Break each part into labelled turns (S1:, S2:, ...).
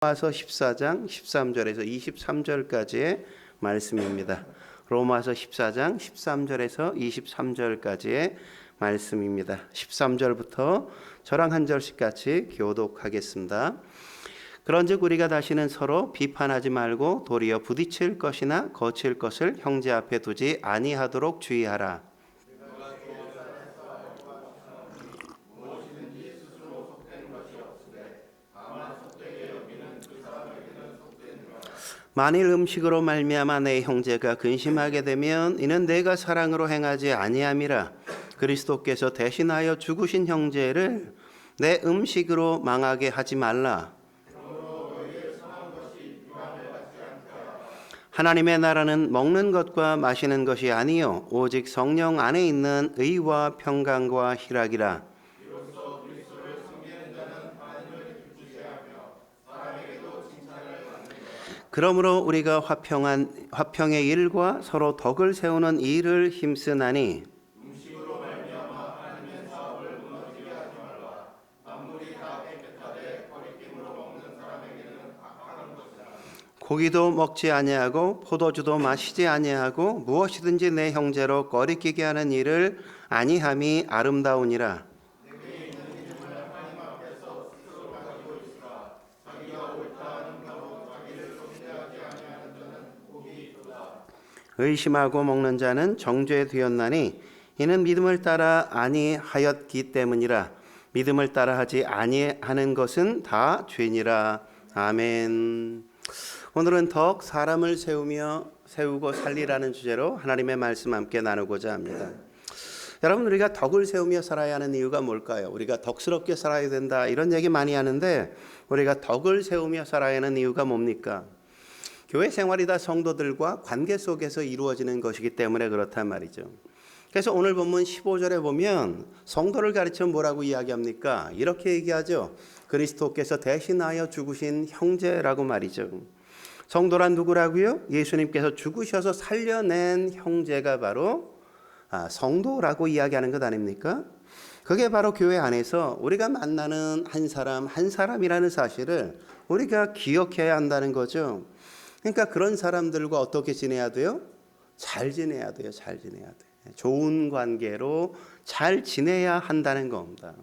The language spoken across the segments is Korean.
S1: 로마서 14장 13절에서 23절까지의 말씀입니다. 로마서 14장 13절에서 23절까지의 말씀입니다. 13절부터 저랑 한 절씩 같이 교독하겠습니다. 그런즉 우리가 다시는 서로 비판하지 말고 도리어 부딪힐 것이나 거칠 것을 형제 앞에 두지 아니하도록 주의하라. 만일 음식으로 말미암아 내 형제가 근심하게 되면 이는 내가 사랑으로 행하지 아니함이라. 그리스도께서 대신하여 죽으신 형제를 내 음식으로 망하게 하지 말라. 하나님의 나라는 먹는 것과 마시는 것이 아니요 오직 성령 안에 있는 의와 평강과 희락이라. 그러므로 우리가 화평의 일과 서로 덕을 세우는 일을 힘쓰나니 고기도 먹지 아니하고 포도주도 마시지 아니하고 무엇이든지 내 형제로 꺼리끼게 하는 일을 아니함이 아름다우니라. 의심하고 먹는 자는 정죄 되었나니 이는 믿음을 따라 아니하였기 때문이라. 믿음을 따라 하지 아니하는 것은 다 죄니라. 아멘. 오늘은 덕 사람을 세우고 살리라는 주제로 하나님의 말씀 함께 나누고자 합니다. 여러분, 우리가 덕을 세우며 살아야 하는 이유가 뭘까요? 우리가 덕스럽게 살아야 된다 이런 얘기 많이 하는데 우리가 덕을 세우며 살아야 하는 이유가 뭡니까? 교회 생활이 다 성도들과 관계 속에서 이루어지는 것이기 때문에 그렇단 말이죠. 그래서 오늘 본문 15절에 보면 성도를 가르쳐 뭐라고 이야기합니까? 이렇게 얘기하죠. 그리스도께서 대신하여 죽으신 형제라고 말이죠. 성도란 누구라고요? 예수님께서 죽으셔서 살려낸 형제가 바로 성도라고 이야기하는 것 아닙니까? 그게 바로 교회 안에서 우리가 만나는 한 사람 한 사람이라는 사실을 우리가 기억해야 한다는 거죠. 그러니까 그런 사람들과 어떻게 지내야 돼요? 잘 지내야 돼요. 잘 지내야 돼. 좋은 관계로 잘 지내야 한다는 겁니다.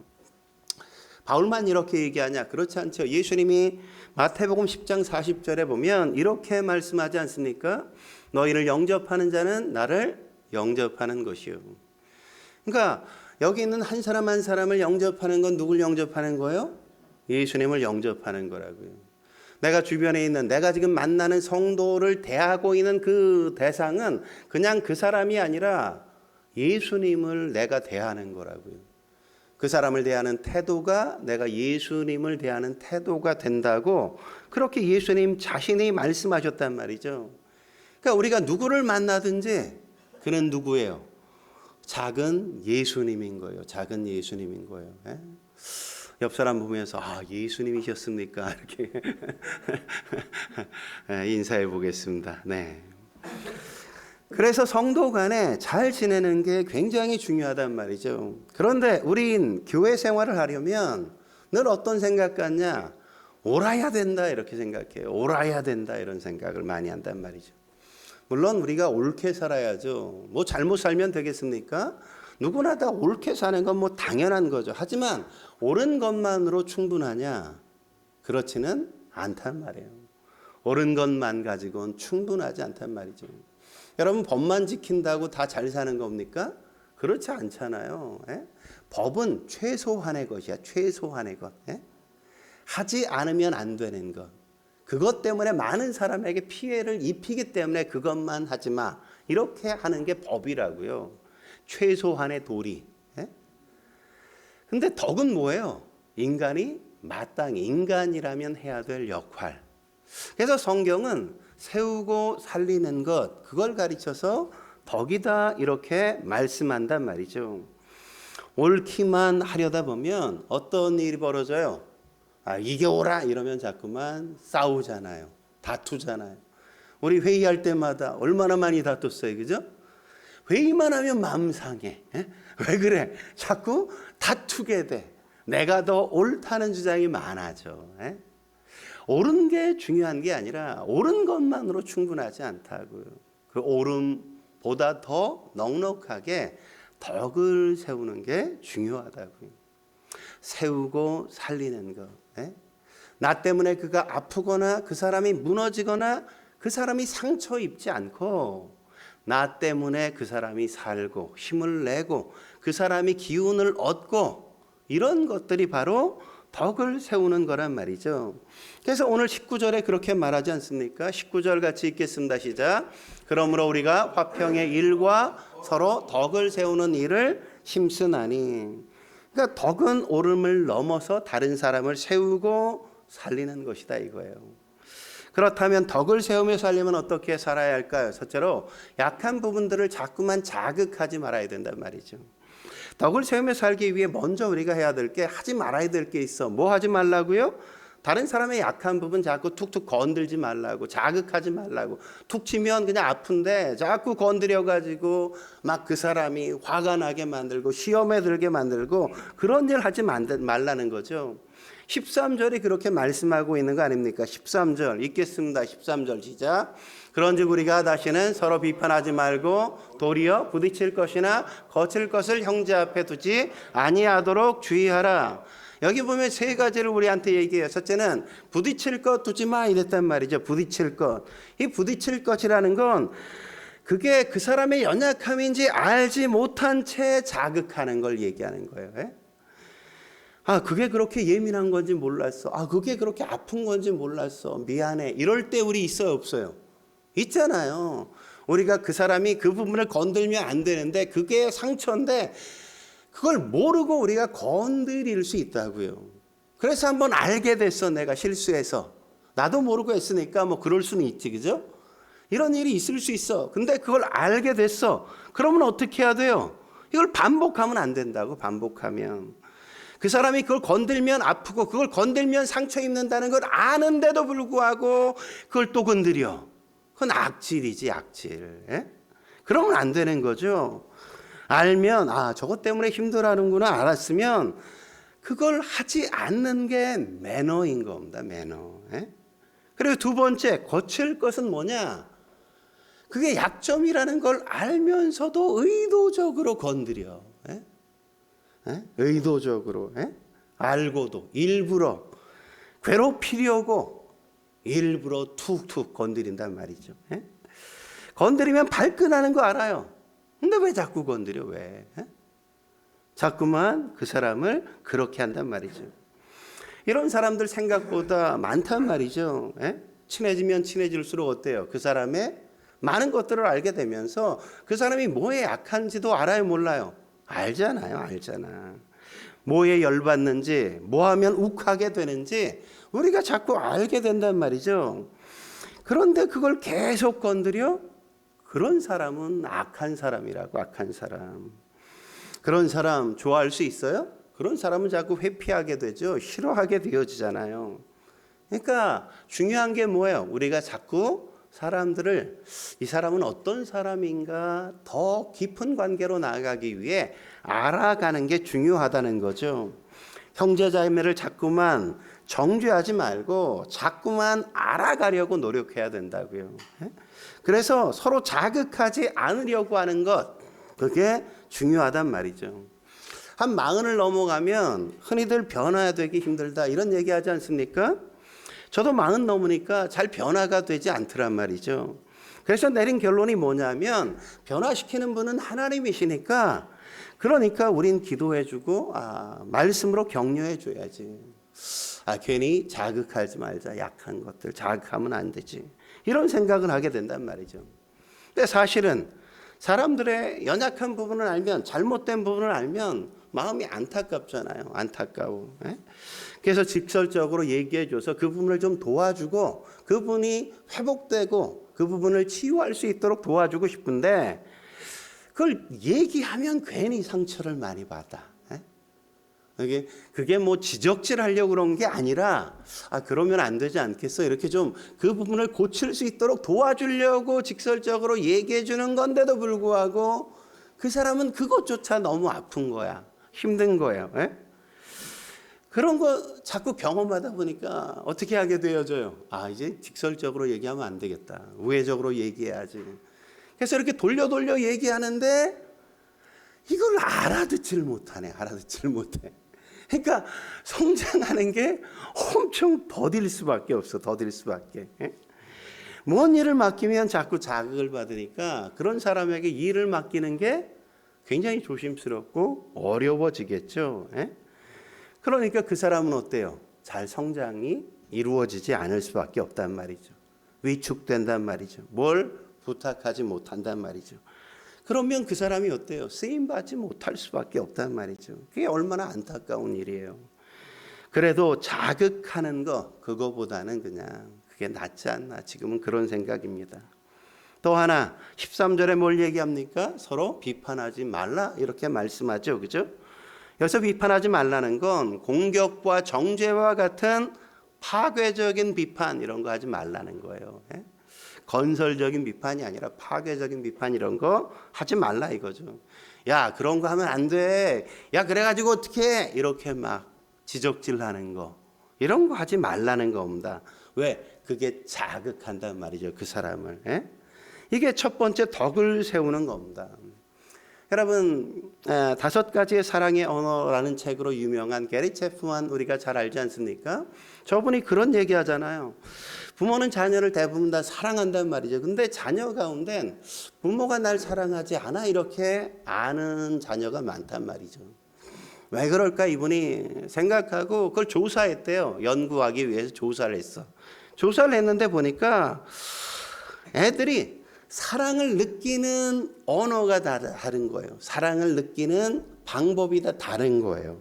S1: 바울만 이렇게 얘기하냐? 그렇지 않죠. 예수님이 마태복음 10장 40절에 보면 이렇게 말씀하지 않습니까? 너희를 영접하는 자는 나를 영접하는 것이요. 그러니까 여기 있는 한 사람 한 사람을 영접하는 건 누굴 영접하는 거예요? 예수님을 영접하는 거라고요. 내가 주변에 있는 내가 지금 만나는 성도를 대하고 있는 그 대상은 그냥 그 사람이 아니라 예수님을 내가 대하는 거라고요. 그 사람을 대하는 태도가 내가 예수님을 대하는 태도가 된다고 그렇게 예수님 자신이 말씀하셨단 말이죠. 그러니까 우리가 누구를 만나든지 그는 누구예요? 작은 예수님인 거예요. 작은 예수님인 거예요. 예? 옆 사람 보면서 예수님이셨습니까? 이렇게 인사해 보겠습니다. 네. 그래서 성도 간에 잘 지내는 게 굉장히 중요하단 말이죠. 그런데 우린 교회 생활을 하려면 늘 어떤 생각 같냐? 옳아야 된다 이렇게 생각해요. 옳아야 된다 이런 생각을 많이 한단 말이죠. 물론 우리가 옳게 살아야죠. 뭐 잘못 살면 되겠습니까? 누구나 다 옳게 사는 건 뭐 당연한 거죠. 하지만 옳은 것만으로 충분하냐? 그렇지는 않단 말이에요. 옳은 것만 가지고는 충분하지 않단 말이죠. 여러분, 법만 지킨다고 다 잘 사는 겁니까? 그렇지 않잖아요. 예? 법은 최소한의 것이야. 최소한의 것. 예? 하지 않으면 안 되는 것. 그것 때문에 많은 사람에게 피해를 입히기 때문에 그것만 하지 마. 이렇게 하는 게 법이라고요. 최소한의 도리. 근데 덕은 뭐예요? 인간이 마땅히 인간이라면 해야 될 역할. 그래서 성경은 세우고 살리는 것, 그걸 가르쳐서 덕이다 이렇게 말씀한단 말이죠. 옳기만 하려다 보면 어떤 일이 벌어져요? 이게 옳아 이러면 자꾸만 싸우잖아요. 다투잖아요. 우리 회의할 때마다 얼마나 많이 다퉜어요. 그죠? 회의만 하면 마음 상해. 왜 그래? 자꾸 다투게 돼. 내가 더 옳다는 주장이 많아져. 옳은 게 중요한 게 아니라 옳은 것만으로 충분하지 않다고요. 그 옳음보다 더 넉넉하게 덕을 세우는 게 중요하다고요. 세우고 살리는 것. 나 때문에 그가 아프거나 그 사람이 무너지거나 그 사람이 상처 입지 않고 나 때문에 그 사람이 살고 힘을 내고 그 사람이 기운을 얻고 이런 것들이 바로 덕을 세우는 거란 말이죠. 그래서 오늘 19절에 그렇게 말하지 않습니까? 19절 같이 읽겠습니다. 시작. 그러므로 우리가 화평의 일과 서로 덕을 세우는 일을 힘쓰나니. 그러니까 덕은 옳음을 넘어서 다른 사람을 세우고 살리는 것이다 이거예요. 그렇다면 덕을 세우며 살려면 어떻게 살아야 할까요? 첫째로 약한 부분들을 자꾸만 자극하지 말아야 된단 말이죠. 덕을 세우며 살기 위해 먼저 우리가 해야 될 게 하지 말아야 될 게 있어. 뭐 하지 말라고요? 다른 사람의 약한 부분 자꾸 툭툭 건들지 말라고, 자극하지 말라고. 툭 치면 그냥 아픈데 자꾸 건드려가지고 막 그 사람이 화가 나게 만들고 시험에 들게 만들고 그런 일 하지 말라는 거죠. 13절이 그렇게 말씀하고 있는 거 아닙니까? 13절 읽겠습니다. 13절 시작. 그런즉 우리가 다시는 서로 비판하지 말고 도리어 부딪힐 것이나 거칠 것을 형제 앞에 두지 아니하도록 주의하라. 여기 보면 세 가지를 우리한테 얘기해요. 첫째는 부딪힐 것 두지 마 이랬단 말이죠. 부딪힐 것. 이 부딪힐 것이라는 건 그게 그 사람의 연약함인지 알지 못한 채 자극하는 걸 얘기하는 거예요. 그게 그렇게 예민한 건지 몰랐어. 그게 그렇게 아픈 건지 몰랐어. 미안해. 이럴 때 우리 있어요, 없어요? 있잖아요. 우리가 그 사람이 그 부분을 건들면 안 되는데 그게 상처인데 그걸 모르고 우리가 건드릴 수 있다고요. 그래서 한번 알게 됐어. 내가 실수해서. 나도 모르고 했으니까 뭐 그럴 수는 있지, 그죠? 이런 일이 있을 수 있어. 근데 그걸 알게 됐어. 그러면 어떻게 해야 돼요? 이걸 반복하면 안 된다고. 반복하면. 그 사람이 그걸 건들면 아프고 그걸 건들면 상처 입는다는 걸 아는데도 불구하고 그걸 또 건드려. 그건 악질이지, 악질. 그러면 안 되는 거죠. 알면 저것 때문에 힘들어하는구나 알았으면 그걸 하지 않는 게 매너인 겁니다. 매너. 그리고 두 번째, 거칠 것은 뭐냐? 그게 약점이라는 걸 알면서도 의도적으로 건드려. 의도적으로. 알고도 일부러 괴롭히려고 일부러 툭툭 건드린단 말이죠. 건드리면 발끈하는 거 알아요. 근데 왜 자꾸 건드려? 왜? 자꾸만 그 사람을 그렇게 한단 말이죠. 이런 사람들 생각보다 많단 말이죠. 친해지면 친해질수록 어때요? 그 사람의 많은 것들을 알게 되면서 그 사람이 뭐에 약한지도 알아요, 몰라요? 알잖아요, 알잖아. 뭐에 열받는지, 뭐 하면 욱하게 되는지 우리가 자꾸 알게 된단 말이죠. 그런데 그걸 계속 건드려? 그런 사람은 악한 사람이라고. 악한 사람. 그런 사람 좋아할 수 있어요? 그런 사람은 자꾸 회피하게 되죠. 싫어하게 되어지잖아요. 그러니까 중요한 게 뭐예요? 우리가 자꾸 사람들을 이 사람은 어떤 사람인가 더 깊은 관계로 나아가기 위해 알아가는 게 중요하다는 거죠. 형제자매를 자꾸만 정죄하지 말고 자꾸만 알아가려고 노력해야 된다고요. 그래서 서로 자극하지 않으려고 하는 것, 그게 중요하단 말이죠. 한 40을 넘어가면 흔히들 변화되기 힘들다 이런 얘기하지 않습니까? 저도 40 넘으니까 잘 변화가 되지 않더란 말이죠. 그래서 내린 결론이 뭐냐면 변화시키는 분은 하나님이시니까 그러니까 우린 기도해주고 말씀으로 격려해줘야지. 괜히 자극하지 말자. 약한 것들 자극하면 안 되지. 이런 생각을 하게 된단 말이죠. 근데 사실은 사람들의 연약한 부분을 알면, 잘못된 부분을 알면 마음이 안타깝잖아요. 안타까워. 그래서 직설적으로 얘기해줘서 그 부분을 좀 도와주고 그분이 회복되고 그 부분을 치유할 수 있도록 도와주고 싶은데 그걸 얘기하면 괜히 상처를 많이 받아. 그게 뭐 지적질 하려고 그런 게 아니라 그러면 안 되지 않겠어? 이렇게 좀 그 부분을 고칠 수 있도록 도와주려고 직설적으로 얘기해 주는 건데도 불구하고 그 사람은 그것조차 너무 아픈 거야. 힘든 거예요. 그런 거 자꾸 경험하다 보니까 어떻게 하게 되어져요? 이제 직설적으로 얘기하면 안 되겠다. 우회적으로 얘기해야지. 그래서 이렇게 돌려 얘기하는데 이걸 알아듣지를 못하네. 알아듣지를 못해. 그러니까 성장하는 게 엄청 더딜 수밖에 없어. 더딜 수밖에. 뭔 일을 맡기면 자꾸 자극을 받으니까 그런 사람에게 일을 맡기는 게 굉장히 조심스럽고 어려워지겠죠. 그러니까 그 사람은 어때요? 잘 성장이 이루어지지 않을 수밖에 없단 말이죠. 위축된단 말이죠. 뭘 부탁하지 못한단 말이죠. 그러면 그 사람이 어때요? 쓰임받지 못할 수밖에 없단 말이죠. 그게 얼마나 안타까운 일이에요. 그래도 자극하는 거, 그거보다는 그냥 그게 낫지 않나. 지금은 그런 생각입니다. 또 하나 13절에 뭘 얘기합니까? 서로 비판하지 말라 이렇게 말씀하죠. 그죠? 여기서 비판하지 말라는 건 공격과 정죄와 같은 파괴적인 비판 이런 거 하지 말라는 거예요. 건설적인 비판이 아니라 파괴적인 비판 이런 거 하지 말라 이거죠. 야, 그런 거 하면 안 돼. 야, 그래가지고 어떻게 해? 이렇게 막 지적질하는 거 이런 거 하지 말라는 겁니다. 왜? 그게 자극한단 말이죠. 그 사람을. 이게 첫 번째 덕을 세우는 겁니다. 여러분 5가지의 사랑의 언어라는 책으로 유명한 게리 체프만 우리가 잘 알지 않습니까? 저분이 그런 얘기하잖아요. 부모는 자녀를 대부분 다 사랑한단 말이죠. 근데 자녀 가운데 부모가 날 사랑하지 않아 이렇게 아는 자녀가 많단 말이죠. 왜 그럴까 이분이 생각하고 그걸 조사했대요. 연구하기 위해서 조사를 했어. 조사를 했는데 보니까 애들이 사랑을 느끼는 언어가 다른 거예요. 사랑을 느끼는 방법이 다 다른 거예요.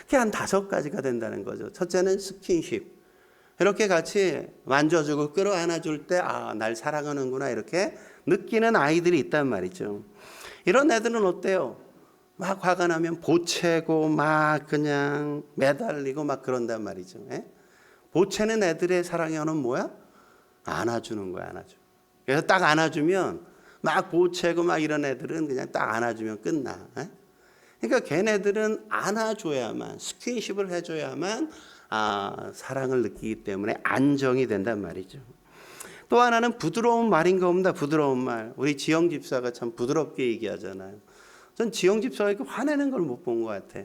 S1: 그게 한 5가지가 된다는 거죠. 첫째는 스킨십. 이렇게 같이 만져주고 끌어안아줄 때 날 사랑하는구나 이렇게 느끼는 아이들이 있단 말이죠. 이런 애들은 어때요? 막 화가 나면 보채고 막 그냥 매달리고 막 그런단 말이죠. 보채는 애들의 사랑의 언어는 뭐야? 안아주는 거야. 안아줘. 그래서 딱 안아주면 막 보채고 막 이런 애들은 그냥 딱 안아주면 끝나. 그러니까 걔네들은 안아줘야만 스킨십을 해줘야만 사랑을 느끼기 때문에 안정이 된단 말이죠. 또 하나는 부드러운 말인 겁니다. 부드러운 말. 우리 지영 집사가 참 부드럽게 얘기하잖아요. 전 지영 집사가 이렇게 화내는 걸 못 본 것 같아.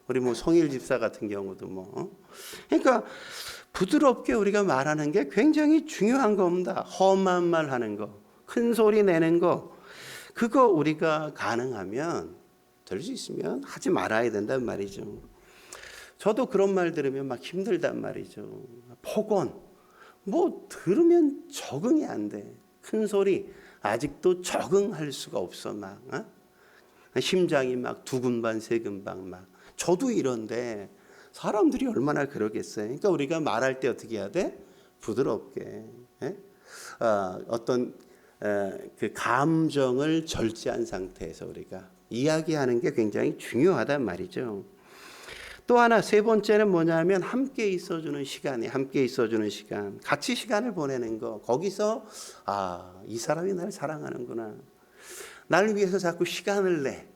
S1: 우리 송일 집사 같은 경우도 그러니까 부드럽게 우리가 말하는 게 굉장히 중요한 겁니다. 험한 말 하는 거, 큰 소리 내는 거, 그거 우리가 가능하면 될 수 있으면 하지 말아야 된단 말이죠. 저도 그런 말 들으면 막 힘들단 말이죠. 폭언, 들으면 적응이 안 돼. 큰 소리 아직도 적응할 수가 없어. 심장이 막 두근반 세근방 막. 저도 이런데 사람들이 얼마나 그러겠어요. 그러니까 우리가 말할 때 어떻게 해야 돼? 부드럽게. 어떤 그 감정을 절제한 상태에서 우리가 이야기하는 게 굉장히 중요하단 말이죠. 또 하나 3번째는 뭐냐면 함께 있어주는 시간이 함께 있어주는 시간, 같이 시간을 보내는 거. 거기서 이 사람이 날 사랑하는구나. 나를 위해서 자꾸 시간을 내.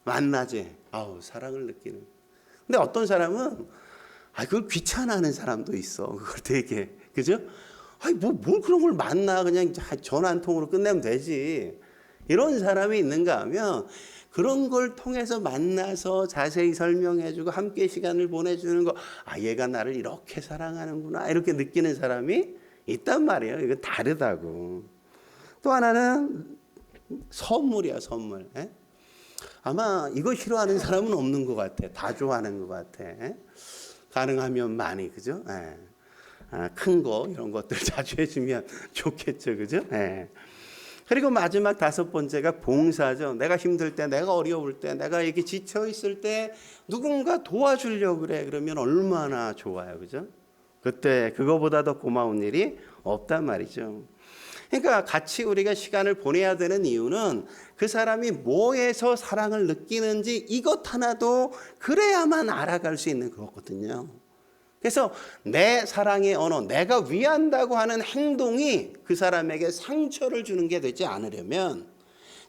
S1: 만나지. 사랑을 느끼는. 근데 어떤 사람은 그걸 귀찮아하는 사람도 있어. 그걸 되게 그죠? 뭘 그런 걸 만나 그냥 전화 한 통으로 끝내면 되지. 이런 사람이 있는가 하면 그런 걸 통해서 만나서 자세히 설명해주고 함께 시간을 보내주는 거. 얘가 나를 이렇게 사랑하는구나 이렇게 느끼는 사람이 있단 말이에요. 이거 다르다고. 또 하나는 선물이야. 선물. 아마 이거 싫어하는 사람은 없는 것 같아. 다 좋아하는 것 같아. 가능하면 많이, 그죠? 큰 거 이런 것들 자주 해주면 좋겠죠, 그죠? 그리고 마지막 5번째가 봉사죠. 내가 힘들 때, 내가 어려울 때, 내가 이렇게 지쳐 있을 때 누군가 도와주려고 그래. 그러면 얼마나 좋아요, 그죠? 그때 그거보다 더 고마운 일이 없단 말이죠. 그러니까 같이 우리가 시간을 보내야 되는 이유는 그 사람이 뭐에서 사랑을 느끼는지 이것 하나도 그래야만 알아갈 수 있는 거거든요. 그래서 내 사랑의 언어, 내가 위한다고 하는 행동이 그 사람에게 상처를 주는 게 되지 않으려면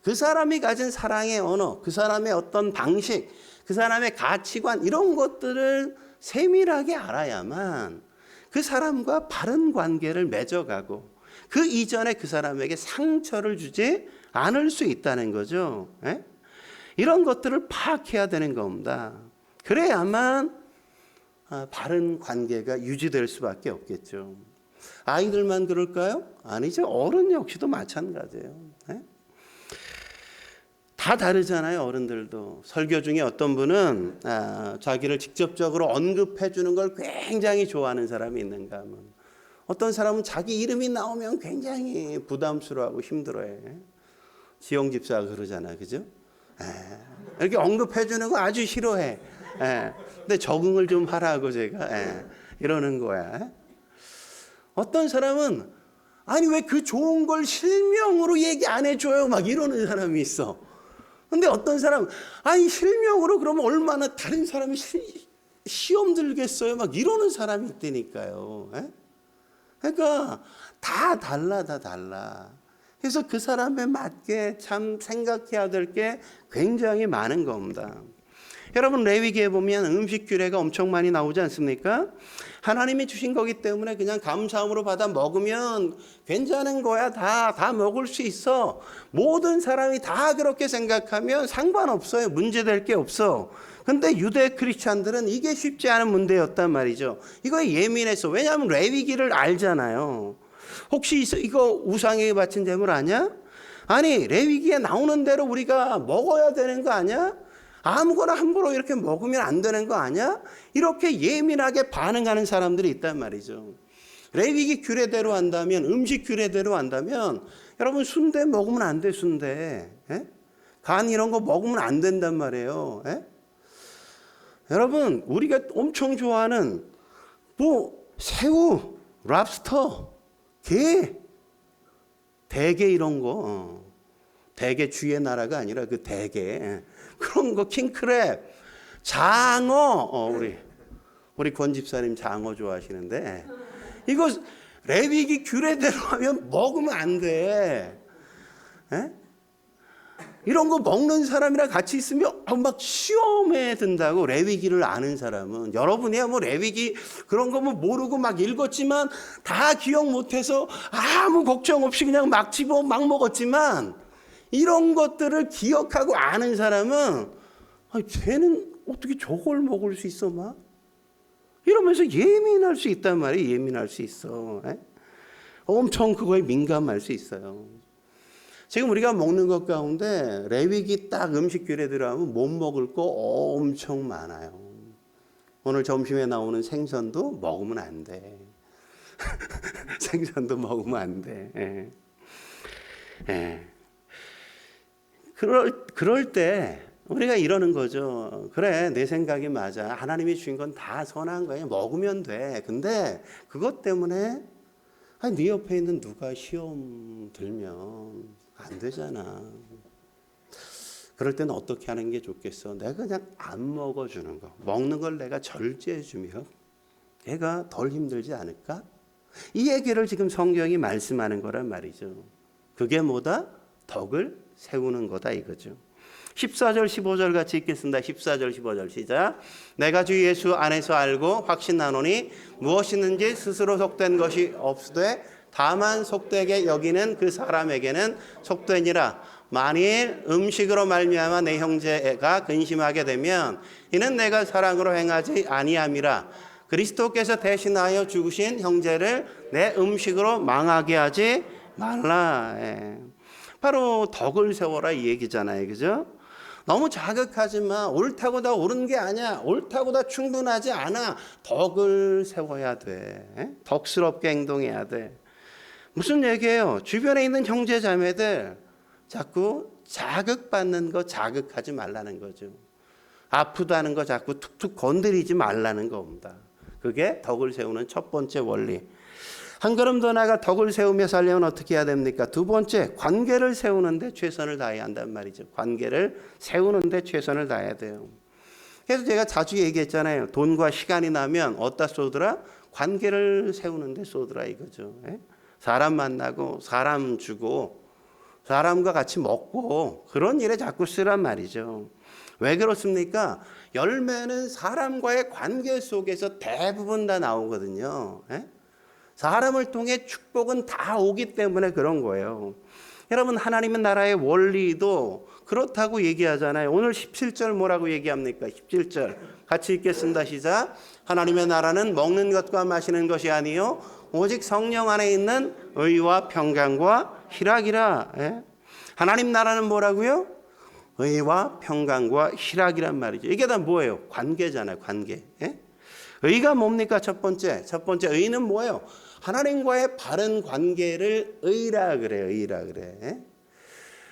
S1: 그 사람이 가진 사랑의 언어, 그 사람의 어떤 방식, 그 사람의 가치관 이런 것들을 세밀하게 알아야만 그 사람과 바른 관계를 맺어가고 그 이전에 그 사람에게 상처를 주지 않을 수 있다는 거죠. 예? 이런 것들을 파악해야 되는 겁니다. 그래야만 바른 관계가 유지될 수밖에 없겠죠. 아이들만 그럴까요? 아니죠. 어른 역시도 마찬가지예요. 예? 다 다르잖아요. 어른들도. 설교 중에 어떤 분은 자기를 직접적으로 언급해 주는 걸 굉장히 좋아하는 사람이 있는가 하면, 어떤 사람은 자기 이름이 나오면 굉장히 부담스러워하고 힘들어해. 지영 집사가 그러잖아요. 그죠? 이렇게 언급해 주는 거 아주 싫어해. 근데 적응을 좀 하라고 제가 이러는 거야. 어떤 사람은 아니 왜 그 좋은 걸 실명으로 얘기 안 해줘요? 막 이러는 사람이 있어. 근데 어떤 사람은 아니 실명으로 그러면 얼마나 다른 사람이 시험 들겠어요? 막 이러는 사람이 있다니까요. 그러니까 다 달라. 그래서 그 사람에 맞게 참 생각해야 될 게 굉장히 많은 겁니다. 여러분, 레위기에 보면 음식 규례가 엄청 많이 나오지 않습니까? 하나님이 주신 거기 때문에 그냥 감사함으로 받아 먹으면 괜찮은 거야. 다 먹을 수 있어. 모든 사람이 다 그렇게 생각하면 상관없어요. 문제될 게 없어. 근데 유대 크리스찬들은 이게 쉽지 않은 문제였단 말이죠. 이거에 예민했어. 왜냐하면 레위기를 알잖아요. 혹시 이거 우상에게 바친 제물 아니야? 아니, 레위기에 나오는 대로 우리가 먹어야 되는 거 아니야? 아무거나 함부로 이렇게 먹으면 안 되는 거 아니야? 이렇게 예민하게 반응하는 사람들이 있단 말이죠. 레위기 규례대로 한다면, 음식 규례대로 한다면, 여러분 순대 먹으면 안 돼. 순대 간 이런 거 먹으면 안 된단 말이에요. 여러분, 우리가 엄청 좋아하는 새우, 랍스터, 게, 대게 이런 거, 대게 주의 나라가 아니라 그 대게, 그런 거, 킹크랩, 장어, 우리 권 집사님 장어 좋아하시는데, 이거 레위기 규례대로 하면 먹으면 안 돼. 이런 거 먹는 사람이랑 같이 있으면 막 시험에 든다고. 레위기를 아는 사람은. 여러분이야 뭐 레위기 그런 거 뭐 모르고 막 읽었지만 다 기억 못해서 아무 걱정 없이 그냥 막 집어 막 먹었지만, 이런 것들을 기억하고 아는 사람은 쟤는 어떻게 저걸 먹을 수 있어 막 이러면서 예민할 수 있단 말이에요. 예민할 수 있어. 엄청 그거에 민감할 수 있어요. 지금 우리가 먹는 것 가운데 레위기 딱 음식 규례대로 하면 못 먹을 거 엄청 많아요. 오늘 점심에 나오는 생선도 먹으면 안 돼. 생선도 먹으면 안 돼. 그럴 때 우리가 이러는 거죠. 그래, 내 생각이 맞아. 하나님이 주신 건 다 선한 거예요. 먹으면 돼. 근데 그것 때문에 네 옆에 있는 누가 시험 들면 안 되잖아. 그럴 때는 어떻게 하는 게 좋겠어? 내가 그냥 안 먹어주는 거. 먹는 걸 내가 절제해주면 얘가 덜 힘들지 않을까? 이 얘기를 지금 성경이 말씀하는 거란 말이죠. 그게 뭐다? 덕을 세우는 거다 이거죠. 14절 15절 같이 읽겠습니다. 14절 15절 시작. 내가 주 예수 안에서 알고 확신하노니 무엇이든지 스스로 속된 것이 없으되 다만 속되게 여기는 그 사람에게는 속되니라. 만일 음식으로 말미암아 내 형제가 근심하게 되면 이는 내가 사랑으로 행하지 아니함이라. 그리스도께서 대신하여 죽으신 형제를 내 음식으로 망하게 하지 말라. 바로 덕을 세워라 이 얘기잖아요. 그죠? 너무 자극하지 마. 옳다고 다 옳은 게 아니야. 옳다고 다 충분하지 않아. 덕을 세워야 돼. 덕스럽게 행동해야 돼. 무슨 얘기예요? 주변에 있는 형제 자매들 자꾸 자극받는 거 자극하지 말라는 거죠. 아프다는 거 자꾸 툭툭 건드리지 말라는 겁니다. 그게 덕을 세우는 첫 번째 원리. 한 걸음 더 나아가 덕을 세우며 살려면 어떻게 해야 됩니까? 두 번째, 관계를 세우는데 최선을 다해야 한단 말이죠. 관계를 세우는데 최선을 다해야 돼요. 그래서 제가 자주 얘기했잖아요. 돈과 시간이 나면 어디다 쏘더라? 관계를 세우는데 쏘더라 이거죠. 사람 만나고 사람 주고 사람과 같이 먹고 그런 일에 자꾸 쓰란 말이죠. 왜 그렇습니까? 열매는 사람과의 관계 속에서 대부분 다 나오거든요. 예? 사람을 통해 축복은 다 오기 때문에 그런 거예요. 여러분, 하나님의 나라의 원리도 그렇다고 얘기하잖아요. 오늘 17절 뭐라고 얘기합니까? 17절 같이 읽겠습니다. 시작. 하나님의 나라는 먹는 것과 마시는 것이 아니요 오직 성령 안에 있는 의와 평강과 희락이라. 예? 하나님 나라는 뭐라고요? 의와 평강과 희락이란 말이죠. 이게 다 뭐예요? 관계잖아요. 관계. 예? 의가 뭡니까? 첫 번째 의는 뭐예요? 하나님과의 바른 관계를 의라 그래요. 의라 그래. 예?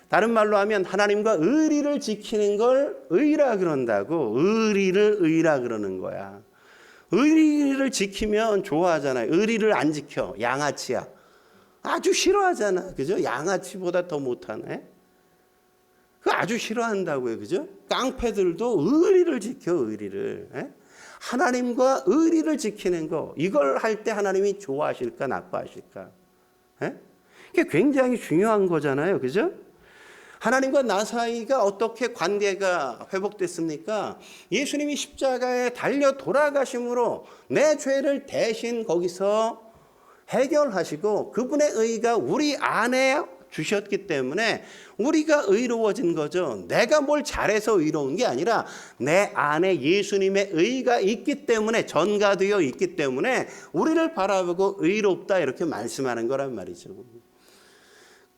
S1: 다른 말로 하면 하나님과 의리를 지키는 걸 의라 그런다고. 의리를 의라 그러는 거야. 의리를 지키면 좋아하잖아요. 의리를 안 지켜 양아치야. 아주 싫어하잖아. 그죠? 양아치보다 더 못하네. 그 아주 싫어한다고요. 그죠? 깡패들도 의리를 지켜. 의리를. 예? 하나님과 의리를 지키는 거, 이걸 할 때 하나님이 좋아하실까 나빠하실까? 예? 이게 굉장히 중요한 거잖아요. 그죠? 하나님과 나 사이가 어떻게 관계가 회복됐습니까? 예수님이 십자가에 달려 돌아가심으로 내 죄를 대신 거기서 해결하시고 그분의 의가 우리 안에 주셨기 때문에 우리가 의로워진 거죠. 내가 뭘 잘해서 의로운 게 아니라 내 안에 예수님의 의가 있기 때문에, 전가되어 있기 때문에 우리를 바라보고 의롭다 이렇게 말씀하는 거란 말이죠.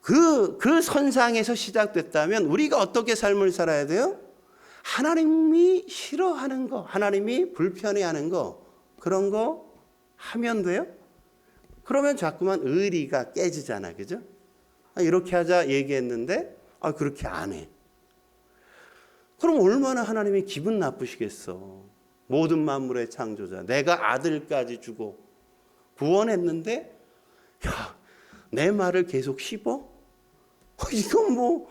S1: 그 선상에서 시작됐다면 우리가 어떻게 삶을 살아야 돼요? 하나님이 싫어하는 거, 하나님이 불편해하는 거, 그런 거 하면 돼요? 그러면 자꾸만 의리가 깨지잖아. 그죠? 이렇게 하자 얘기했는데 그렇게 안 해. 그럼 얼마나 하나님이 기분 나쁘시겠어. 모든 만물의 창조자, 내가 아들까지 주고 구원했는데 내 말을 계속 씹어? 이건 뭐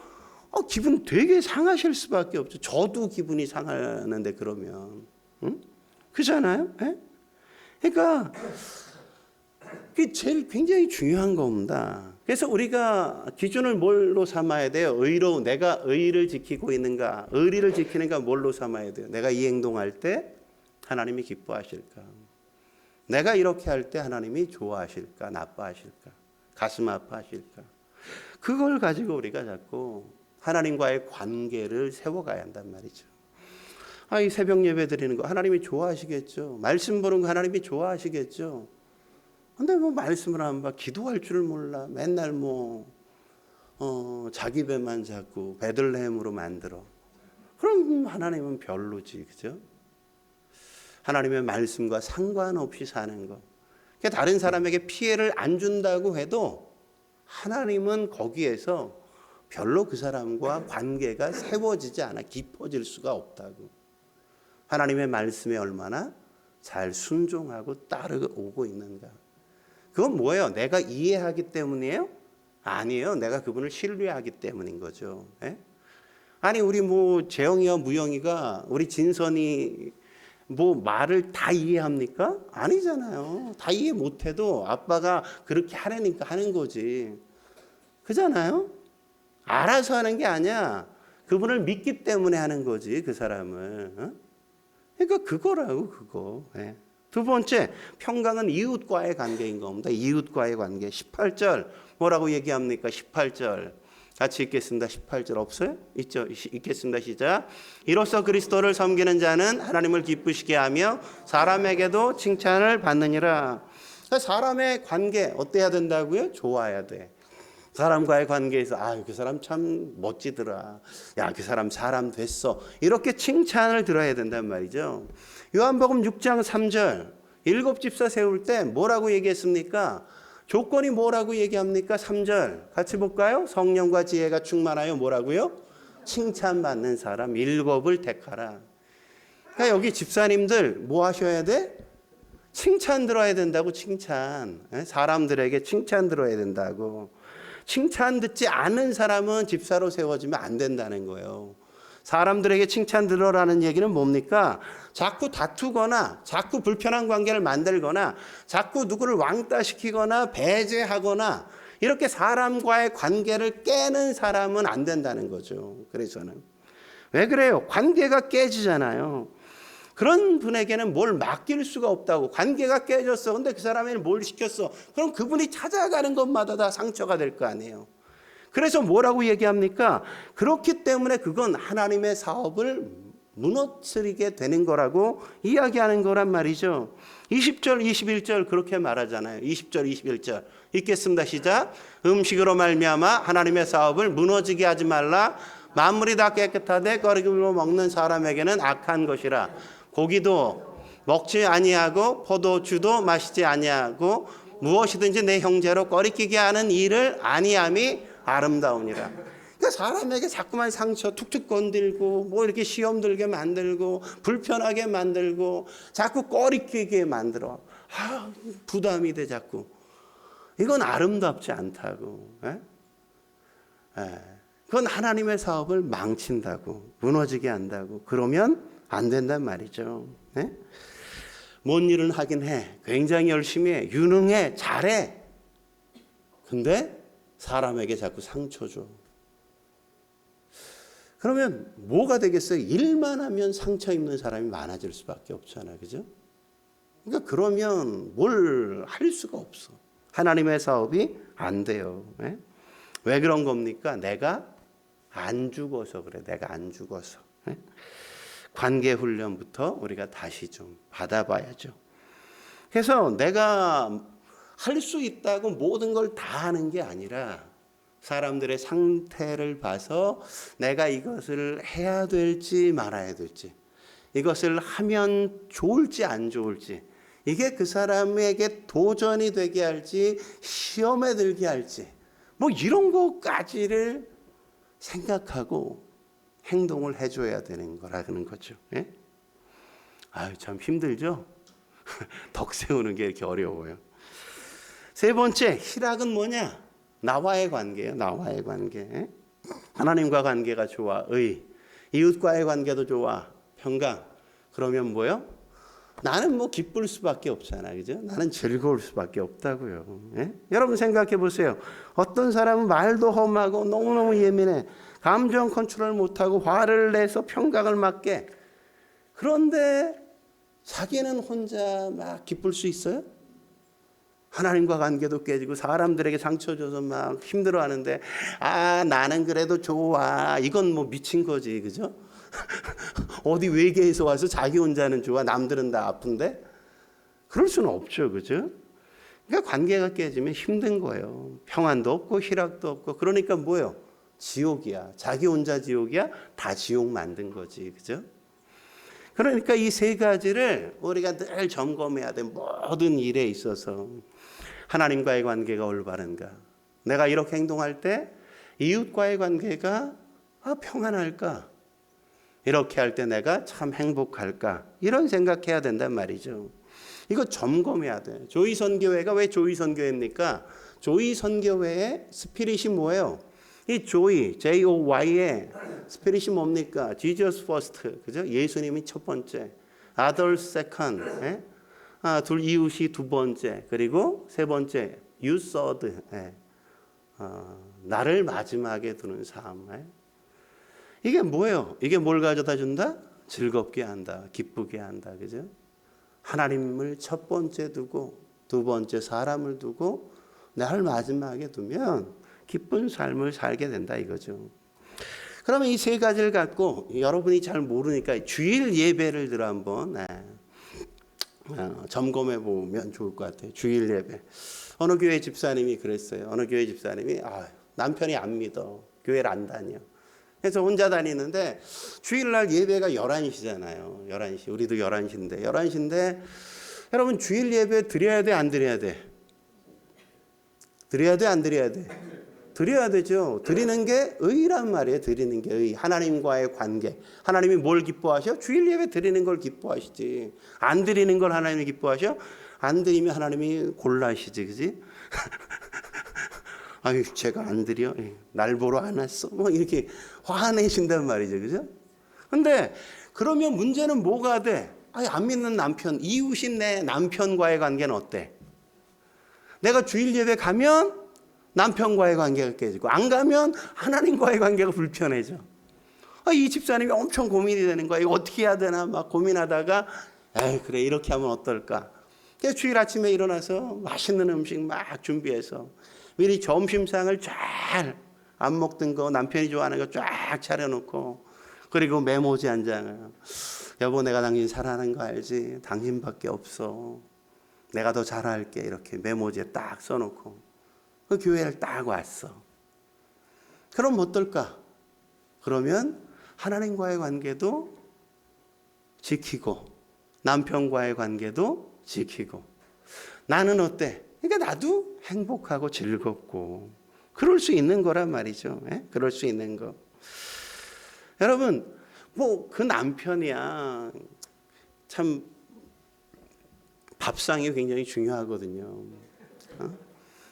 S1: 기분 되게 상하실 수밖에 없죠. 저도 기분이 상하는데 그러면. 응? 그잖아요. 에? 그러니까 그게 제일 굉장히 중요한 겁니다. 그래서 우리가 기준을 뭘로 삼아야 돼요? 내가 의를 지키고 있는가? 의리를 지키는가 뭘로 삼아야 돼요? 내가 이 행동할 때 하나님이 기뻐하실까? 내가 이렇게 할 때 하나님이 좋아하실까? 나빠하실까? 가슴 아파하실까? 그걸 가지고 우리가 자꾸 하나님과의 관계를 세워가야 한단 말이죠. 이 새벽 예배 드리는 거 하나님이 좋아하시겠죠. 말씀 보는 거 하나님이 좋아하시겠죠. 근데 뭐 말씀을 안 봐. 기도할 줄 몰라. 맨날 자기 배만 잡고 베들레헴으로 만들어. 그럼 하나님은 별로지. 그죠? 하나님의 말씀과 상관없이 사는 거. 그러니까 다른 사람에게 피해를 안 준다고 해도 하나님은 거기에서 별로 그 사람과 관계가 세워지지 않아. 깊어질 수가 없다고. 하나님의 말씀에 얼마나 잘 순종하고 따르고 있는가. 그건 뭐예요? 내가 이해하기 때문이에요? 아니에요. 내가 그분을 신뢰하기 때문인 거죠. 예? 아니 우리 재영이와 무영이가 우리 진선이 말을 다 이해합니까? 아니잖아요. 다 이해 못해도 아빠가 그렇게 하라니까 하는 거지. 그잖아요. 알아서 하는 게 아니야. 그분을 믿기 때문에 하는 거지. 그 사람을. 그러니까 그거라고 그거. 예. 두 번째, 평강은 이웃과의 관계인 겁니다. 이웃과의 관계. 18절 뭐라고 얘기합니까? 18절 같이 읽겠습니다. 18절 없어요? 있죠? 읽겠습니다. 시작. 이로써 그리스도를 섬기는 자는 하나님을 기쁘시게 하며 사람에게도 칭찬을 받느니라. 그러니까 사람의 관계 어때야 된다고요? 좋아야 돼. 사람과의 관계에서 그 사람 참 멋지더라. 그 사람 됐어. 이렇게 칭찬을 들어야 된단 말이죠. 요한복음 6장 3절 7집사 세울 때 뭐라고 얘기했습니까? 조건이 뭐라고 얘기합니까? 3절 같이 볼까요? 성령과 지혜가 충만하여 뭐라고요? 칭찬받는 사람 7을 택하라. 그러니까 여기 집사님들 뭐 하셔야 돼? 칭찬 들어야 된다고. 칭찬. 사람들에게 칭찬 들어야 된다고. 칭찬 듣지 않는 사람은 집사로 세워지면 안 된다는 거예요. 사람들에게 칭찬 들어라는 얘기는 뭡니까? 자꾸 다투거나 자꾸 불편한 관계를 만들거나 자꾸 누구를 왕따시키거나 배제하거나 이렇게 사람과의 관계를 깨는 사람은 안 된다는 거죠. 그래서는 왜 그래요? 관계가 깨지잖아요. 그런 분에게는 뭘 맡길 수가 없다고. 관계가 깨졌어. 근데 그 사람에는 뭘 시켰어. 그럼 그분이 찾아가는 것마다 다 상처가 될 거 아니에요. 그래서 뭐라고 얘기합니까? 그렇기 때문에 그건 하나님의 사업을 무너뜨리게 되는 거라고 이야기하는 거란 말이죠. 20절, 21절 그렇게 말하잖아요. 20절, 21절 읽겠습니다. 시작. 음식으로 말미암아 하나님의 사업을 무너지게 하지 말라. 만물이 다 깨끗하되 거리기로 먹는 사람에게는 악한 것이라. 고기도 먹지 아니하고 포도주도 마시지 아니하고 무엇이든지 내 형제로 꺼리끼게 하는 일을 아니함이 아름다우니라. 그러니까 사람에게 자꾸만 상처 툭툭 건들고 뭐 이렇게 시험 들게 만들고 불편하게 만들고 자꾸 꺼리끼게 만들어. 부담이 돼 자꾸. 이건 아름답지 않다고. 그건 하나님의 사업을 망친다고, 무너지게 한다고. 그러면 안 된단 말이죠. 뭔 일은 하긴 해. 굉장히 열심히 해. 유능해. 잘해. 근데 사람에게 자꾸 상처 줘. 그러면 뭐가 되겠어요? 일만 하면 상처 입는 사람이 많아질 수밖에 없잖아요. 그죠? 그러니까 그러면 뭘 할 수가 없어. 하나님의 사업이 안 돼요. 왜 그런 겁니까? 내가 안 죽어서 그래. 내가 안 죽어서. 관계 훈련부터 우리가 다시 좀 받아봐야죠. 그래서 내가 할 수 있다고 모든 걸 다 하는 게 아니라 사람들의 상태를 봐서 내가 이것을 해야 될지 말아야 될지, 이것을 하면 좋을지 안 좋을지, 이게 그 사람에게 도전이 되게 할지 시험에 들게 할지 뭐 이런 것까지를 생각하고 행동을 해줘야 되는 거라는 거죠. 참 힘들죠? 덕 세우는 게 이렇게 어려워요. 세 번째, 희락은 뭐냐? 나와의 관계예요. 나와의 관계. 하나님과 관계가 좋아. 의. 이웃과의 관계도 좋아. 평강. 그러면 뭐요? 나는 뭐 기쁠 수밖에 없잖아. 그죠? 나는 즐거울 수밖에 없다고요. 여러분 생각해 보세요. 어떤 사람은 말도 험하고 너무너무 예민해. 감정 컨트롤 못하고 화를 내서 평강을 맞게. 그런데 자기는 혼자 막 기쁠 수 있어요? 하나님과 관계도 깨지고 사람들에게 상처 줘서 막 힘들어하는데 나는 그래도 좋아. 이건 뭐 미친 거지. 그죠? 어디 외계에서 와서 자기 혼자는 좋아. 남들은 다 아픈데? 그럴 수는 없죠. 그죠? 그러니까 관계가 깨지면 힘든 거예요. 평안도 없고 희락도 없고. 그러니까 뭐예요? 지옥이야. 자기 혼자 지옥이야? 다 지옥 만든 거지. 그죠? 그러니까 이 세 가지를 우리가 늘 점검해야 돼. 모든 일에 있어서. 하나님과의 관계가 올바른가? 내가 이렇게 행동할 때 이웃과의 관계가 평안할까? 이렇게 할 때 내가 참 행복할까? 이런 생각해야 된단 말이죠. 이거 점검해야 돼. 조이선교회가 왜 조이선교회입니까? 조이선교회의 스피릿이 뭐예요? 이 조이, J-O-Y의 스피릿이 뭡니까? Jesus first, 그죠? 예수님이 첫 번째, others second, 둘 이웃이 두 번째, 그리고 세 번째, you third, 나를 마지막에 두는 삶. 이게 뭐예요? 이게 뭘 가져다 준다? 즐겁게 한다, 기쁘게 한다, 그죠? 하나님을 첫 번째 두고 두 번째 사람을 두고 나를 마지막에 두면 기쁜 삶을 살게 된다 이거죠. 그러면 이 세 가지를 갖고 여러분이 잘 모르니까 주일 예배를 들어 한번 점검해 보면 좋을 것 같아요. 주일 예배. 어느 교회 집사님이 그랬어요. 어느 교회 집사님이 남편이 안 믿어. 교회를 안 다녀. 그래서 혼자 다니는데 주일날 예배가 11시잖아요. 11시. 우리도 11시인데 여러분 주일 예배 드려야 돼, 안 드려야 돼? 드려야 돼, 안 드려야 돼? 드려야 되죠. 드리는 게 의란 말이에요. 드리는 게 의. 하나님과의 관계. 하나님이 뭘 기뻐하셔? 주일 예배 드리는 걸 기뻐하시지. 안 드리는 걸 하나님이 기뻐하셔? 안 드리면 하나님이 곤란하시지. 그지? 아유, 제가 안 드려. 날 보러 안 왔어. 뭐 이렇게 화내신단 말이죠. 그죠? 근데 그러면 문제는 뭐가 돼? 안 믿는 남편, 이웃인 내 남편과의 관계는 어때? 내가 주일 예배 가면 남편과의 관계가 깨지고 안 가면 하나님과의 관계가 불편해져. 이 집사님이 엄청 고민이 되는 거야. 이거 어떻게 해야 되나 막 고민하다가 에이 그래 이렇게 하면 어떨까. 그래서 주일 아침에 일어나서 맛있는 음식 막 준비해서 미리 점심상을 잘 안 먹던 거 남편이 좋아하는 거 쫙 차려놓고 그리고 메모지 한 장을 여보 내가 당신 사랑하는 거 알지? 당신밖에 없어. 내가 더 잘할게. 이렇게 메모지에 딱 써놓고 그 교회를 딱 왔어. 그럼 어떨까? 그러면 하나님과의 관계도 지키고 남편과의 관계도 지키고 나는 어때? 그러니까 나도 행복하고 즐겁고 그럴 수 있는 거란 말이죠. 그럴 수 있는 거. 여러분 뭐 그 남편이야 참 밥상이 굉장히 중요하거든요.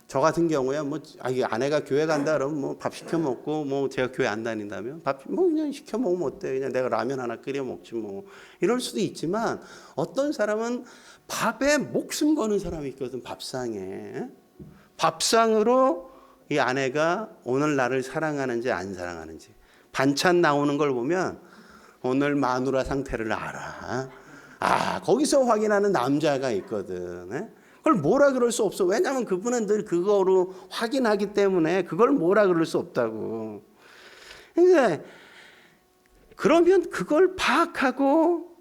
S1: 저 같은 경우야 뭐 아내가 교회 간다 그러면 뭐 밥 시켜 먹고 뭐 제가 교회 안 다닌다면 밥 뭐 그냥 시켜 먹으면 어때? 그냥 내가 라면 하나 끓여 먹지 뭐 이럴 수도 있지만 어떤 사람은 밥에 목숨 거는 사람이 있거든. 밥상에 밥상으로 이 아내가 오늘 나를 사랑하는지 안 사랑하는지 반찬 나오는 걸 보면 오늘 마누라 상태를 알아. 거기서 확인하는 남자가 있거든. 그걸 뭐라 그럴 수 없어. 왜냐하면 그분은 늘 그거로 확인하기 때문에 그걸 뭐라 그럴 수 없다고. 그러면 그걸 파악하고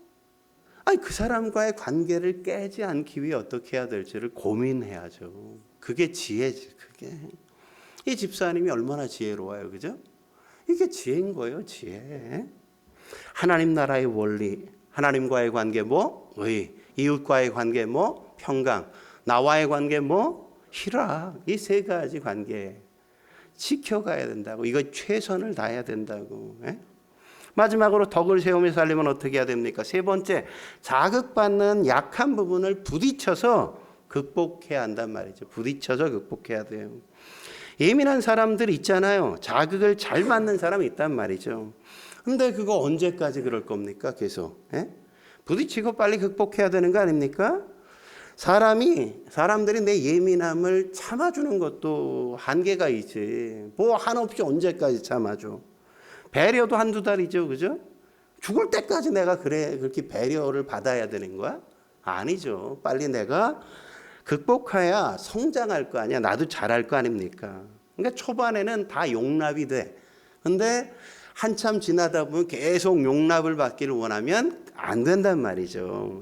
S1: 그 사람과의 관계를 깨지 않기 위해 어떻게 해야 될지를 고민해야죠. 그게 지혜지. 그게 이 집사님이 얼마나 지혜로워요, 그죠? 이게 지혜인 거예요, 지혜. 하나님 나라의 원리, 하나님과의 관계 뭐 의, 이웃과의 관계 뭐 평강, 나와의 관계 뭐 희락. 이 세 가지 관계 지켜가야 된다고. 이거 최선을 다해야 된다고. 마지막으로 덕을 세우며 살려면 어떻게 해야 됩니까? 세 번째, 자극받는 약한 부분을 부딪혀서 극복해야 한단 말이죠. 부딪혀서 극복해야 돼요. 예민한 사람들 있잖아요. 자극을 잘 받는 사람이 있단 말이죠. 근데 그거 언제까지 그럴 겁니까? 계속. 부딪히고 빨리 극복해야 되는 거 아닙니까? 사람들이 내 예민함을 참아주는 것도 한계가 있지. 뭐 한없이 언제까지 참아줘. 배려도 한두 달이죠. 그죠? 죽을 때까지 내가 그렇게 배려를 받아야 되는 거야? 아니죠. 빨리 내가 극복해야 성장할 거 아니야. 나도 잘할 거 아닙니까? 그러니까 초반에는 다 용납이 돼. 근데 한참 지나다 보면 계속 용납을 받기를 원하면 안 된단 말이죠.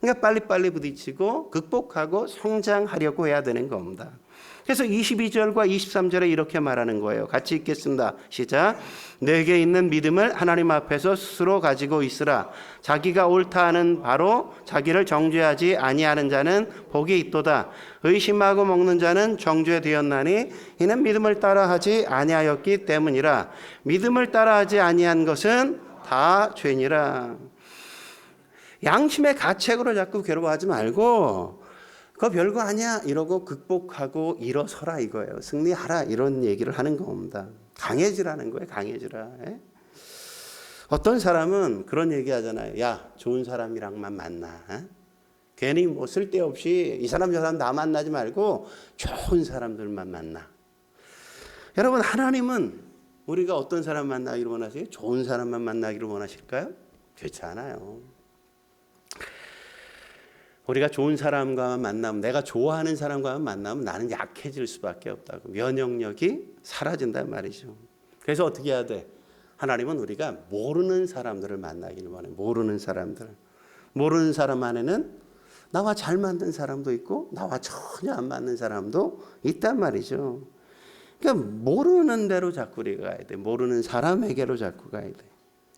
S1: 그러니까 빨리빨리 부딪히고 극복하고 성장하려고 해야 되는 겁니다. 그래서 22절과 23절에 이렇게 말하는 거예요. 같이 읽겠습니다. 시작. 내게 있는 믿음을 하나님 앞에서 스스로 가지고 있으라. 자기가 옳다 하는 바로 자기를 정죄하지 아니하는 자는 복이 있도다. 의심하고 먹는 자는 정죄되었나니 이는 믿음을 따라하지 아니하였기 때문이라. 믿음을 따라하지 아니한 것은 다 죄니라. 양심의 가책으로 자꾸 괴로워하지 말고 그거 별거 아니야 이러고 극복하고 일어서라 이거예요. 승리하라 이런 얘기를 하는 겁니다. 강해지라는 거예요. 강해지라. 어떤 사람은 그런 얘기 하잖아요. 야 좋은 사람이랑만 만나. 괜히 뭐 쓸데없이 이 사람 저 사람 다 만나지 말고 좋은 사람들만 만나. 여러분 하나님은 우리가 어떤 사람 만나기를 원하세요? 좋은 사람만 만나기를 원하실까요? 그렇지 않아요. 우리가 좋은 사람과 만나면 내가 좋아하는 사람과 만나면 나는 약해질 수밖에 없다고. 면역력이 사라진단 말이죠. 그래서 어떻게 해야 돼? 하나님은 우리가 모르는 사람들을 만나기를 원해요. 모르는 사람들. 모르는 사람 안에는 나와 잘 맞는 사람도 있고 나와 전혀 안 맞는 사람도 있단 말이죠. 그러니까 모르는 대로 자꾸 우리가 가야 돼. 모르는 사람에게로 자꾸 가야 돼.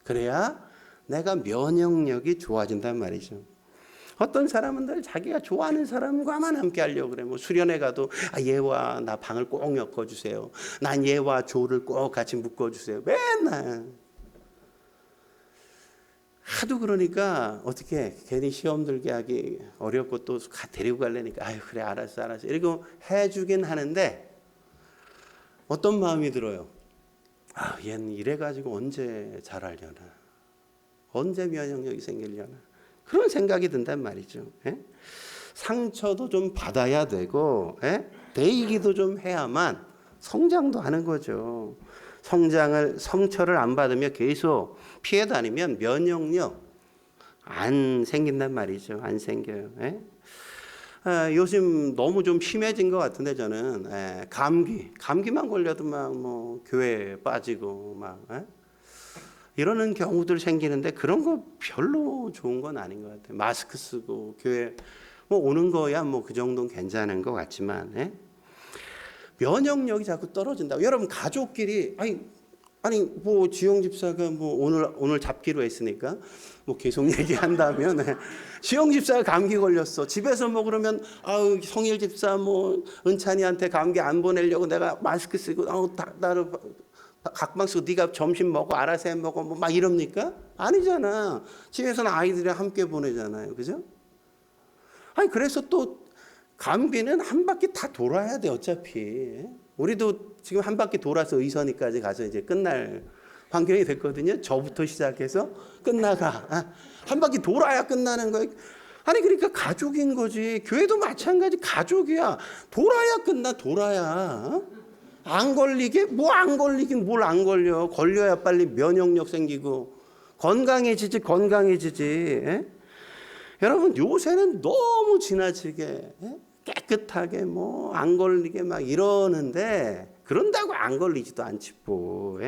S1: 그래야 내가 면역력이 좋아진단 말이죠. 어떤 사람은 자기가 좋아하는 사람과만 함께 하려고 그래. 뭐 수련회 가도 얘와 나 방을 꼭 엮어주세요. 난 얘와 조를 꼭 같이 묶어주세요. 맨날. 하도 그러니까 어떻게 괜히 시험 들게 하기 어렵고 또 데리고 가려니까 그래 알았어. 이러고 해주긴 하는데 어떤 마음이 들어요? 얘는 이래가지고 언제 잘하려나. 언제 면역력이 생기려나. 그런 생각이 든단 말이죠. 상처도 좀 받아야 되고 데이기도 좀 해야만 성장도 하는 거죠. 성처를 안 받으며 계속 피해 다니면 면역력 안 생긴단 말이죠. 안 생겨요. 예? 요즘 너무 좀 심해진 것 같은데 저는 감기만 걸려도 막 뭐 교회 빠지고 막 이러는 경우들 생기는데 그런 거 별로 좋은 건 아닌 것 같아요. 마스크 쓰고 교회 뭐 오는 거야 뭐 그 정도는 괜찮은 것 같지만 면역력이 자꾸 떨어진다고. 여러분 가족끼리 아니 뭐 지영 집사가 뭐 오늘 잡기로 했으니까 뭐 계속 얘기한다면 지영 집사가 감기 걸렸어. 집에서 뭐 그러면 성일 집사 뭐 은찬이한테 감기 안 보내려고 내가 마스크 쓰고 나를 각방 쓰고 네가 점심 먹어 알아서 해 먹어 뭐 막 이럽니까? 아니잖아. 집에서는 아이들이랑 함께 보내잖아요. 그죠? 그래서 또 감기는 한 바퀴 다 돌아야 돼 어차피. 우리도 지금 한 바퀴 돌아서 의선이까지 가서 이제 끝날 환경이 됐거든요. 저부터 시작해서 끝나가. 한 바퀴 돌아야 끝나는 거예요. 그러니까 가족인 거지. 교회도 마찬가지 가족이야. 돌아야 끝나. 돌아야. 안 걸리게? 뭐 안 걸리긴 뭘 안 걸려. 걸려야 빨리 면역력 생기고 건강해지지. 여러분 요새는 너무 지나치게 깨끗하게 뭐 안 걸리게 막 이러는데 그런다고 안 걸리지도 않지 뭐.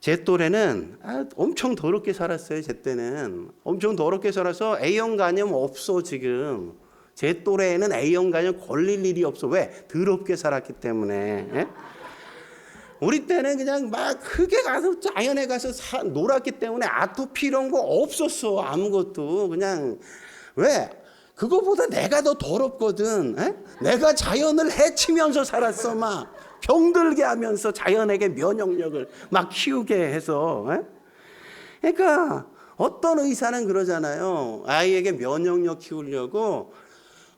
S1: 제 또래는 엄청 더럽게 살았어요. 제 때는 엄청 더럽게 살아서 A형 간염 없어 지금. 제 또래에는 A형 간염 걸릴 일이 없어. 왜? 더럽게 살았기 때문에. 우리 때는 그냥 막 흙에 가서 자연에 가서 놀았기 때문에 아토피 이런 거 없었어. 아무것도. 그냥 왜? 그거보다 내가 더 더럽거든. 내가 자연을 해치면서 살았어. 막 병들게 하면서 자연에게 면역력을 막 키우게 해서. 그러니까 어떤 의사는 그러잖아요. 아이에게 면역력 키우려고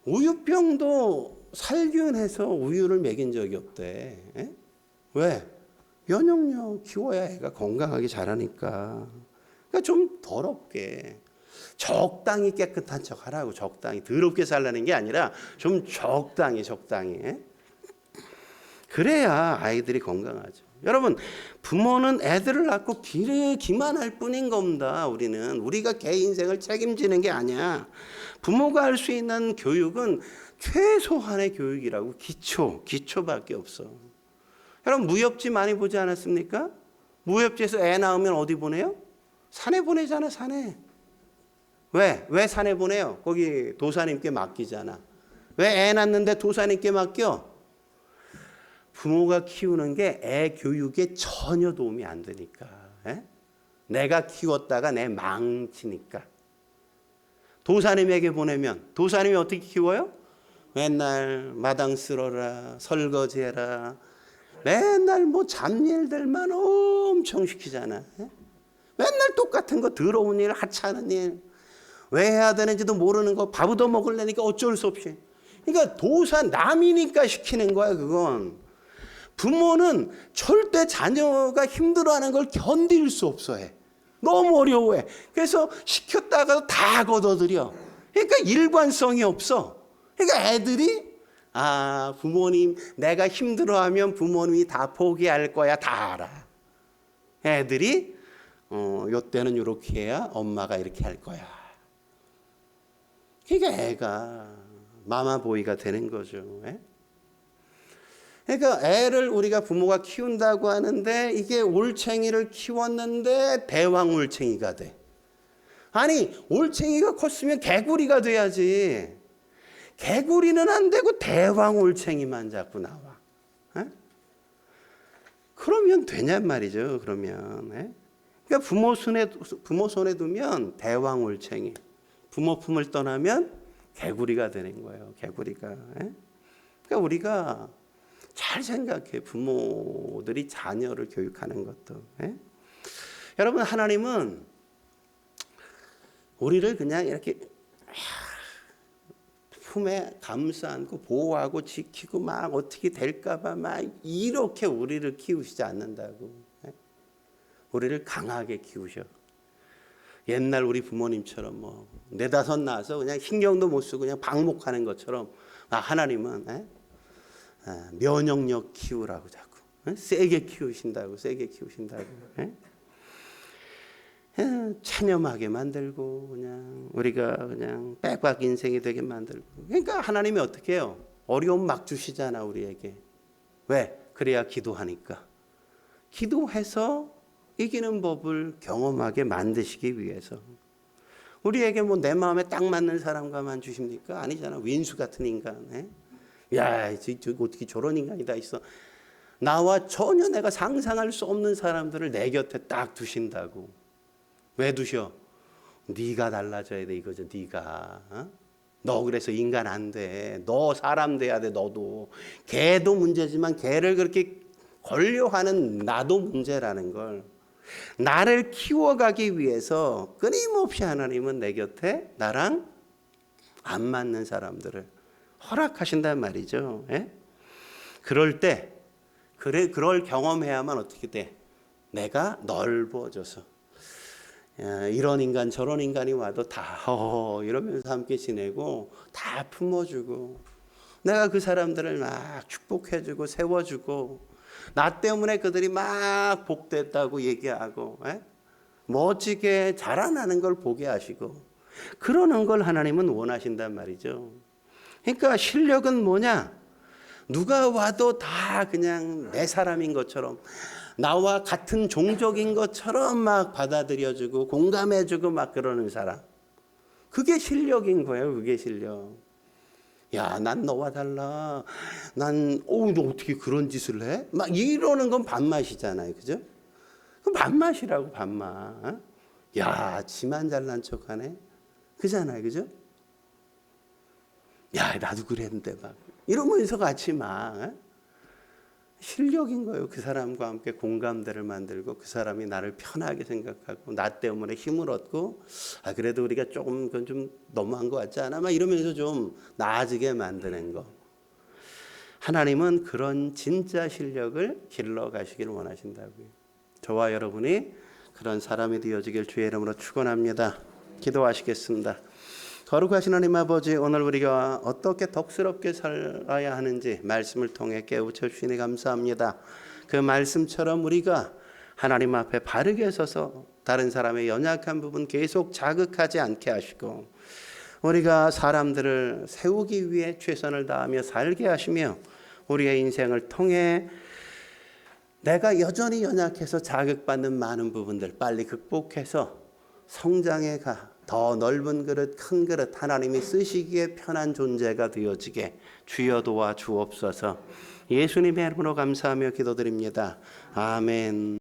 S1: 우유병도 살균해서 우유를 먹인 적이 없대. 왜? 면역력 키워야 애가 건강하게 자라니까. 그러니까 좀 더럽게 적당히 깨끗한 척 하라고. 적당히. 더럽게 살라는 게 아니라 좀 적당히. 그래야 아이들이 건강하죠. 여러분 부모는 애들을 낳고 기르기만 할 뿐인 겁니다. 우리가 개 인생을 책임지는 게 아니야. 부모가 할 수 있는 교육은 최소한의 교육이라고. 기초밖에 없어. 여러분 무협지 많이 보지 않았습니까? 무협지에서 애 낳으면 어디 보내요? 산에 보내잖아. 산에. 왜 산에 보내요? 거기 도사님께 맡기잖아. 왜 애 낳는데 도사님께 맡겨? 부모가 키우는 게 애 교육에 전혀 도움이 안 되니까. 내가 키웠다가 내 망치니까. 도사님에게 보내면 도사님이 어떻게 키워요? 맨날 마당 쓸어라, 설거지해라. 맨날 뭐 잡일들만 엄청 시키잖아. 맨날 똑같은 거, 더러운 일, 하찮은 일. 왜 해야 되는지도 모르는 거, 밥 얻어 먹으려니까 어쩔 수 없이. 그러니까 도사 남이니까 시키는 거야, 그건. 부모는 절대 자녀가 힘들어하는 걸 견딜 수 없어 해. 너무 어려워해. 그래서 시켰다가도 다 걷어들여. 그러니까 일관성이 없어. 그러니까 애들이 부모님 내가 힘들어하면 부모님이 다 포기할 거야. 다 알아. 애들이 요때는 이렇게 해야 엄마가 이렇게 할 거야. 그러니까 애가 마마보이가 되는 거죠. 그러니까 애를 우리가 부모가 키운다고 하는데 이게 올챙이를 키웠는데 대왕 올챙이가 돼. 아니 올챙이가 컸으면 개구리가 돼야지. 개구리는 안 되고 대왕 올챙이만 자꾸 나와. 그러면 되냔 말이죠. 그러면. 그러니까 부모 손에 두면 대왕 올챙이. 부모 품을 떠나면 개구리가 되는 거예요. 개구리가. 그러니까 우리가 잘 생각해. 부모들이 자녀를 교육하는 것도. 여러분 하나님은 우리를 그냥 이렇게 품에 감싸 안고 보호하고 지키고 막 어떻게 될까봐 막 이렇게 우리를 키우시지 않는다고. 우리를 강하게 키우셔. 옛날 우리 부모님처럼 뭐 네다섯 낳아서 그냥 신경도 못 쓰고 그냥 방목하는 것처럼 하나님은 면역력 키우라고 자꾸. 세게 키우신다고, 세게 키우신다고. 체념하게 만들고 그냥 우리가 그냥 빼박 인생이 되게 만들고. 그러니까 하나님이 어떻게 해요? 어려움 막 주시잖아 우리에게. 왜? 그래야 기도하니까. 기도해서 이기는 법을 경험하게 만드시기 위해서. 우리에게 뭐 내 마음에 딱 맞는 사람과만 주십니까? 아니잖아. 윈수 같은 인간. 야, 저 어떻게 저런 인간이 다 있어. 나와 전혀 내가 상상할 수 없는 사람들을 내 곁에 딱 두신다고. 왜 두셔? 네가 달라져야 돼 이거죠. 네가. 너 그래서 인간 안 돼. 너 사람 돼야 돼. 너도. 개도 문제지만 개를 그렇게 권려하는 나도 문제라는 걸. 나를 키워가기 위해서 끊임없이 하나님은 내 곁에 나랑 안 맞는 사람들을 허락하신단 말이죠. 그럴 때 그럴 경험해야만 어떻게 돼? 내가 넓어져서 이런 인간 저런 인간이 와도 다 이러면서 함께 지내고 다 품어주고 내가 그 사람들을 막 축복해주고 세워주고 나 때문에 그들이 막 복됐다고 얘기하고 멋지게 자라나는 걸 보게 하시고 그러는 걸 하나님은 원하신단 말이죠. 그러니까 실력은 뭐냐? 누가 와도 다 그냥 내 사람인 것처럼 나와 같은 종족인 것처럼 막 받아들여주고 공감해주고 막 그러는 사람. 그게 실력인 거예요. 그게 실력. 야, 난 너와 달라. 너 어떻게 그런 짓을 해? 막 이러는 건 밥맛이잖아요. 그죠? 그 밥맛이라고, 밥맛. 야, 지만 잘난 척 하네? 그잖아요. 그죠? 야, 나도 그랬는데 막. 이러면서 같이 막. 실력인 거예요. 그 사람과 함께 공감대를 만들고 그 사람이 나를 편하게 생각하고 나 때문에 힘을 얻고 그래도 우리가 조금 그건 좀 너무한 것 같지 않아? 막 이러면서 좀 나아지게 만드는 거. 하나님은 그런 진짜 실력을 길러가시길 원하신다고요. 저와 여러분이 그런 사람이 되어지길 주의 이름으로 축원합니다. 기도하시겠습니다. 거룩하신 하나님 아버지, 오늘 우리가 어떻게 덕스럽게 살아야 하는지 말씀을 통해 깨우쳐 주시니 감사합니다. 그 말씀처럼 우리가 하나님 앞에 바르게 서서 다른 사람의 연약한 부분 계속 자극하지 않게 하시고 우리가 사람들을 세우기 위해 최선을 다하며 살게 하시며 우리의 인생을 통해 내가 여전히 연약해서 자극받는 많은 부분들 빨리 극복해서 성장해 더 넓은 그릇, 큰 그릇 하나님이 쓰시기에 편한 존재가 되어지게 주여 도와 주옵소서. 예수님의 이름으로 감사하며 기도드립니다. 아멘.